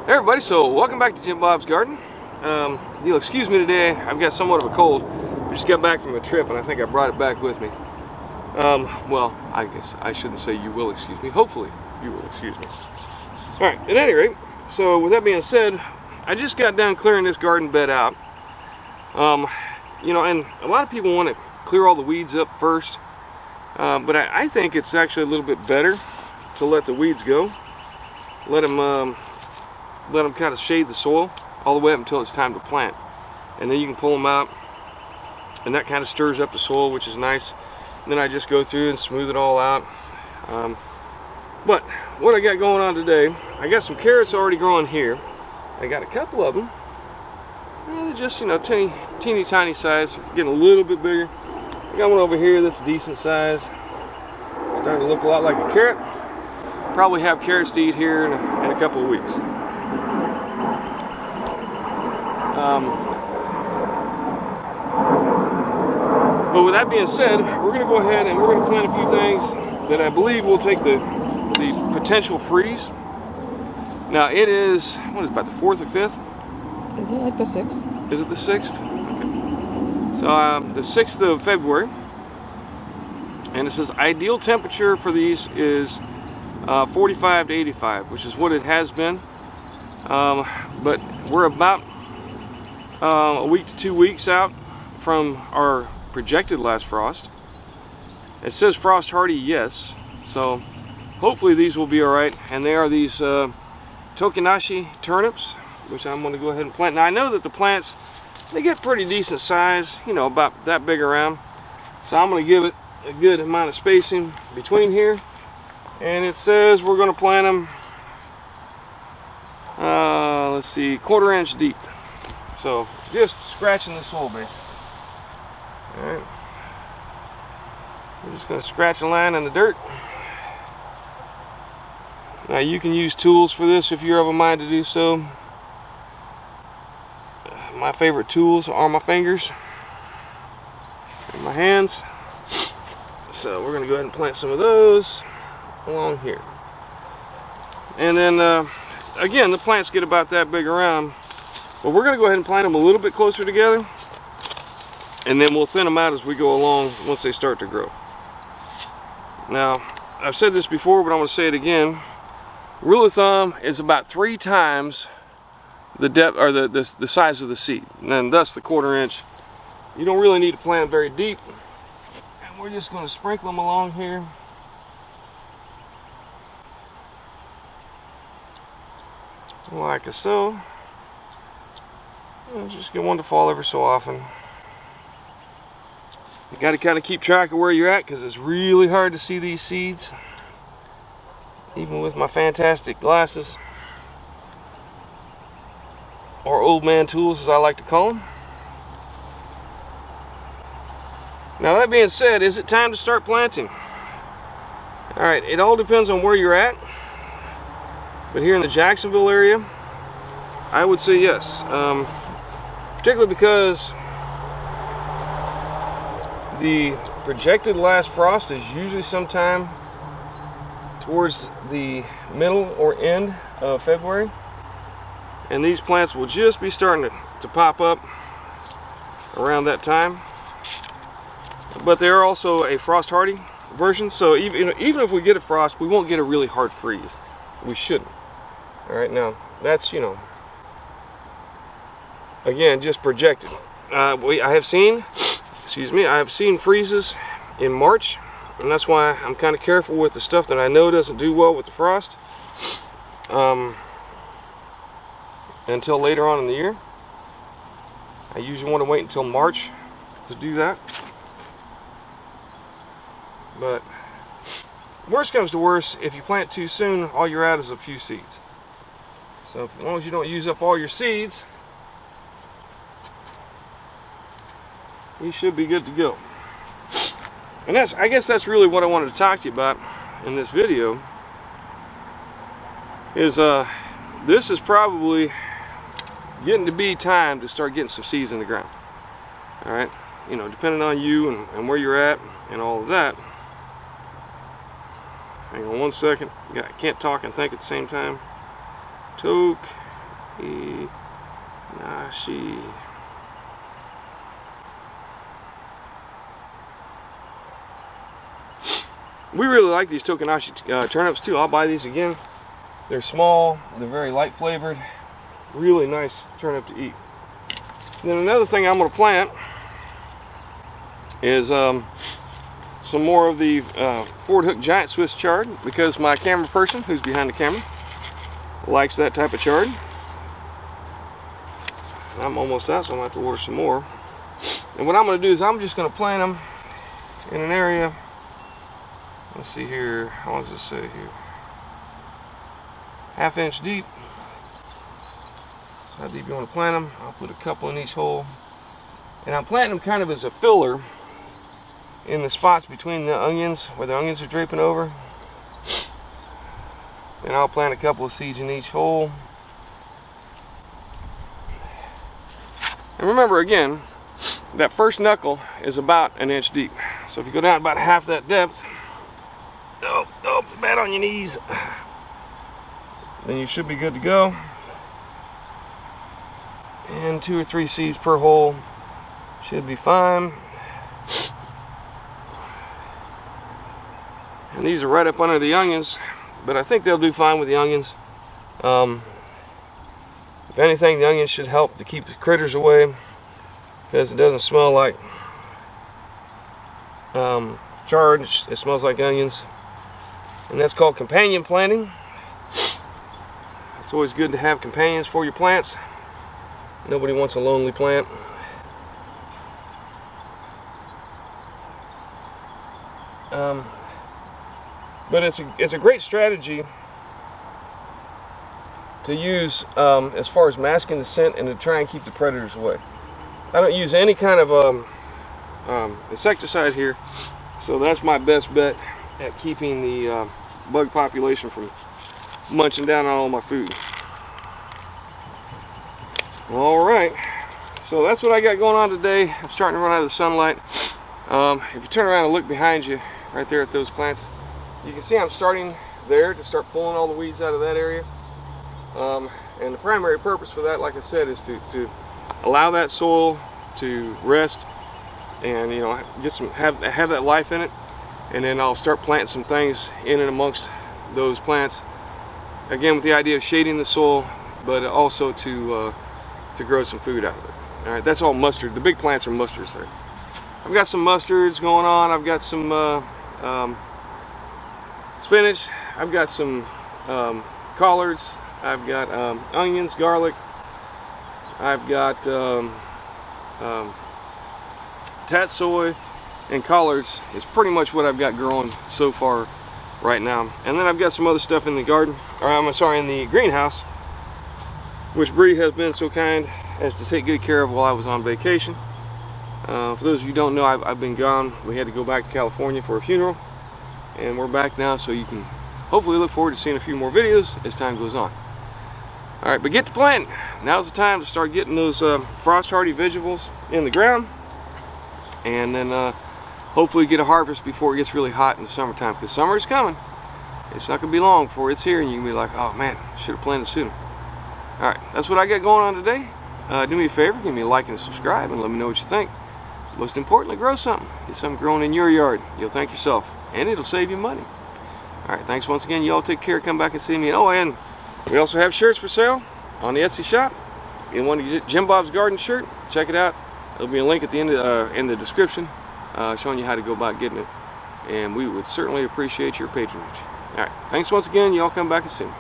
Hey everybody, so welcome back to Jim Bob's Garden. You'll excuse me today, I've got somewhat of a cold. I just got back from a trip and I think I brought it back with me. Well, I guess I shouldn't say you will excuse me. Hopefully you will excuse me. Alright, at any rate, so with that being said, I just got done clearing this garden bed out. You know, and a lot of people want to clear all the weeds up first. But I think it's actually a little bit better to let the weeds go. Let them kind of shade the soil all the way up until it's time to plant, and then you can pull them out, and that kind of stirs up the soil, which is nice. And then I just go through and smooth it all out. But what I got going on today, I got some carrots already growing here. I got a couple of them. They're just, you know, teeny tiny size, getting a little bit bigger. I got one over here that's decent size, starting to look a lot like a carrot. Probably have carrots to eat here in a couple of weeks. But with that being said, we're going to go ahead and we're going to plant a few things that I believe will take the potential freeze. Now it is, what is it, about the 4th or 5th? Isn't it like the 6th? Is it the 6th? Okay. So the 6th of February. And it says ideal temperature for these is 45 to 85, which is what it has been. But we're about a week to 2 weeks out from our projected last frost. It says frost hardy, yes, so hopefully these will be all right. And they are these Tokinashi turnips, which I'm going to go ahead and plant. Now I know that the plants, they get pretty decent size, you know, about that big around, so I'm going to give it a good amount of spacing between here. And it says we're going to plant them, let's see, 1/4 inch deep. So just scratching the soil basically. Alright. We're just going to scratch a line in the dirt. Now you can use tools for this if you're of a mind to do so. My favorite tools are my fingers and my hands. So we're going to go ahead and plant some of those along here. And then again, the plants get about that big around, but we're going to go ahead and plant them a little bit closer together, and then we'll thin them out as we go along once they start to grow. Now I've said this before, but I'm going to say it again. Rule of thumb is about 3 times the depth or the size of the seed, and thus the 1/4 inch. You don't really need to plant them very deep, and we're just going to sprinkle them along here. Like so. And just get one to fall every so often. You got to kind of keep track of where you're at, because it's really hard to see these seeds, even with my fantastic glasses, or old man tools as I like to call them. Now that being said, is it time to start planting? Alright, it all depends on where you're at. But here in the Jacksonville area, I would say yes. Particularly because the projected last frost is usually sometime towards the middle or end of February. And these plants will just be starting to pop up around that time. But they are also a frost hardy version, so even if we get a frost, we won't get a really hard freeze. We shouldn't. Alright, now that's, you know, again, just projected. I have seen freezes in March, and that's why I'm kind of careful with the stuff that I know doesn't do well with the frost until later on in the year. I usually want to wait until March to do that. But worst comes to worst, if you plant too soon, all you're at is a few seeds. So as long as you don't use up all your seeds, you should be good to go. And I guess that's really what I wanted to talk to you about in this video. Is this is probably getting to be time to start getting some seeds in the ground. All right, you know, depending on you and where you're at and all of that. Hang on one second. I can't talk and think at the same time. Nashi. We really like these Tokanashi turnips too. I'll buy these again. They're small, they're very light flavored, really nice turnip to eat. And then another thing I'm going to plant is some more of the Ford Hook Giant Swiss chard, because my camera person who's behind the camera likes that type of chard. And I'm almost out, so I'm going to have to order some more. And what I'm going to do is I'm just going to plant them in an area. Let's see here, how long does it say here? 1/2 inch deep. How deep you want to plant them? I'll put a couple in each hole. And I'm planting them kind of as a filler in the spots between the onions, where the onions are draping over. And I'll plant a couple of seeds in each hole. And remember again, that first knuckle is about 1 inch deep. So if you go down about half that depth, oh, bad on your knees, then you should be good to go. And 2 or 3 seeds per hole should be fine. And these are right up under the onions, but I think they'll do fine with the onions. If anything, the onions should help to keep the critters away, because it doesn't smell like chard, it smells like onions. And that's called companion planting. It's always good to have companions for your plants. Nobody wants a lonely plant. But it's a great strategy to use as far as masking the scent and to try and keep the predators away. I don't use any kind of insecticide here, so that's my best bet at keeping the bug population from munching down on all my food. Alright, so that's what I got going on today. I'm starting to run out of the sunlight. If you turn around and look behind you, right there at those plants, you can see I'm starting there to start pulling all the weeds out of that area. And the primary purpose for that, like I said, is to allow that soil to rest and, you know, get some have that life in it. And then I'll start planting some things in and amongst those plants, again with the idea of shading the soil, but also to grow some food out of it. All right, that's all mustard. The big plants are mustards there. I've got some mustards going on. I've got some spinach. I've got some collards. I've got onions, garlic. I've got tatsoi, and collards is pretty much what I've got growing so far right now. And then I've got some other stuff in the garden, or I'm sorry, in the greenhouse, which Bree has been so kind as to take good care of while I was on vacation. For those of you who don't know, I've been gone. We had to go back to California for a funeral, and we're back now, so you can hopefully look forward to seeing a few more videos as time goes on. Alright, but get to planting. Now's the time to start getting those frost hardy vegetables in the ground, and then hopefully get a harvest before it gets really hot in the summertime, because summer is coming. It's not going to be long before it's here and you can be like, oh man, should have planted sooner. Alright, that's what I got going on today. Do me a favor, give me a like and a subscribe, and let me know what you think. Most importantly, grow something. Get something growing in your yard. You'll thank yourself, and it'll save you money. Alright, thanks once again. You all take care. Come back and see me. Oh, and we also have shirts for sale on the Etsy shop. If you want to get Jim Bob's Garden shirt, check it out. There'll be a link at the end of, in the description showing you how to go about getting it. And we would certainly appreciate your patronage. Alright, thanks once again. You all come back and see me.